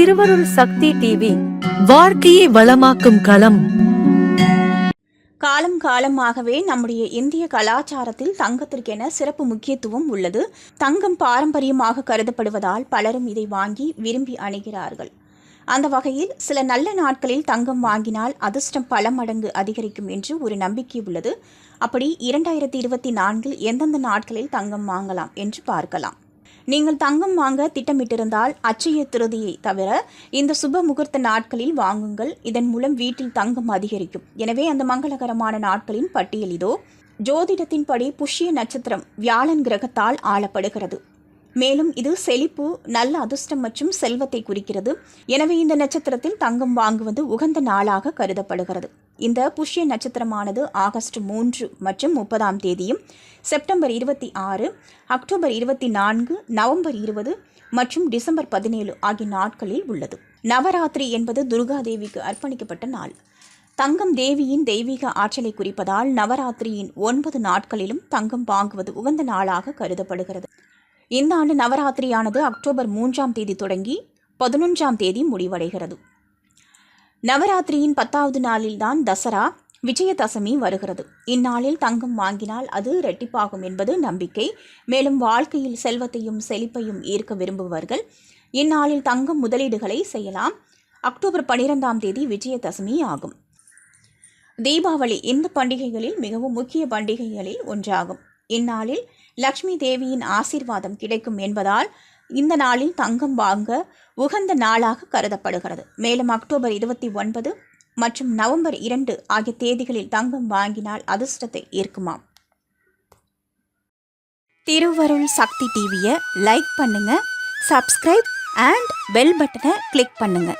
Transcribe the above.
திருவருள் சக்தி டிவி வாழ்க்கையை வளமாக்கும் களம். காலம் காலமாகவே நம்முடைய இந்திய கலாச்சாரத்தில் தங்கத்திற்கென சிறப்பு முக்கியத்துவம் உள்ளது. தங்கம் பாரம்பரியமாக கருதப்படுவதால் பலரும் இதை வாங்கி விரும்பி அணிகிறார்கள். அந்த வகையில் சில நல்ல நாட்களில் தங்கம் வாங்கினால் அதிர்ஷ்டம் பல மடங்கு அதிகரிக்கும் என்று ஒரு நம்பிக்கை உள்ளது. அப்படி 2024 எந்தெந்த நாட்களில் தங்கம் வாங்கலாம் என்று பார்க்கலாம். நீங்கள் தங்கம் வாங்க திட்டமிட்டிருந்தால் அட்சய திருதியை தவிர இந்த சுப முகூர்த்த நாட்களில் வாங்குங்கள். இதன் மூலம் வீட்டில் தங்கம் அதிகரிக்கும். எனவே அந்த மங்களகரமான நாட்களின் பட்டியல் இதோ. ஜோதிடத்தின்படி புஷ்ய நட்சத்திரம் வியாழன் கிரகத்தால் ஆளப்படுகிறது. மேலும் இது செழிப்பு, நல்ல அதிர்ஷ்டம் மற்றும் செல்வத்தை குறிக்கிறது. எனவே இந்த நட்சத்திரத்தில் தங்கம் வாங்குவது உகந்த நாளாக கருதப்படுகிறது. இந்த புஷ்ய நட்சத்திரமானது ஆகஸ்ட் 3 மற்றும் 30ஆம் தேதியும், செப்டம்பர் 26, அக்டோபர் 24, நவம்பர் 20 மற்றும் டிசம்பர் 17 ஆகிய நாட்களில் உள்ளது. நவராத்திரி என்பது துர்கா தேவிக்கு அர்ப்பணிக்கப்பட்ட நாள். தங்கம் தேவியின் தெய்வீக ஆற்றலை குறிப்பதால் நவராத்திரியின் 9 நாட்களிலும் தங்கம் வாங்குவது உகந்த நாளாக கருதப்படுகிறது. இந்த ஆண்டு நவராத்திரியானது அக்டோபர் 3ஆம் தேதி தொடங்கி 11ஆம் தேதி முடிவடைகிறது. நவராத்திரியின் 10வது நாளில்தான் தசரா விஜயதசமி வருகிறது. இந்நாளில் தங்கம் வாங்கினால் அது இரட்டிப்பாகும் என்பது நம்பிக்கை. மேலும் வாழ்க்கையில் செல்வத்தையும் செழிப்பையும் ஈர்க்க விரும்புபவர்கள் இந்நாளில் தங்கம் முதலீடுகளை செய்யலாம். அக்டோபர் 12ஆம் தேதி விஜயதசமி ஆகும். தீபாவளி இந்த பண்டிகைகளில் மிகவும் முக்கிய பண்டிகைகளில் ஒன்றாகும். இந்நாளில் லக்ஷ்மி தேவியின் ஆசீர்வாதம் கிடைக்கும் என்பதால் இந்த நாளில் தங்கம் வாங்க உகந்த நாளாக கருதப்படுகிறது. மேலும் அக்டோபர் 29 மற்றும் நவம்பர் 2 ஆகிய தேதிகளில் தங்கம் வாங்கினால் அதிர்ஷ்டத்தை ஈர்க்குமாம். திருவருள் சக்தி டிவியை லைக் பண்ணுங்க, சப்ஸ்கிரைப் அண்ட் பெல் பட்டனை கிளிக் பண்ணுங்க.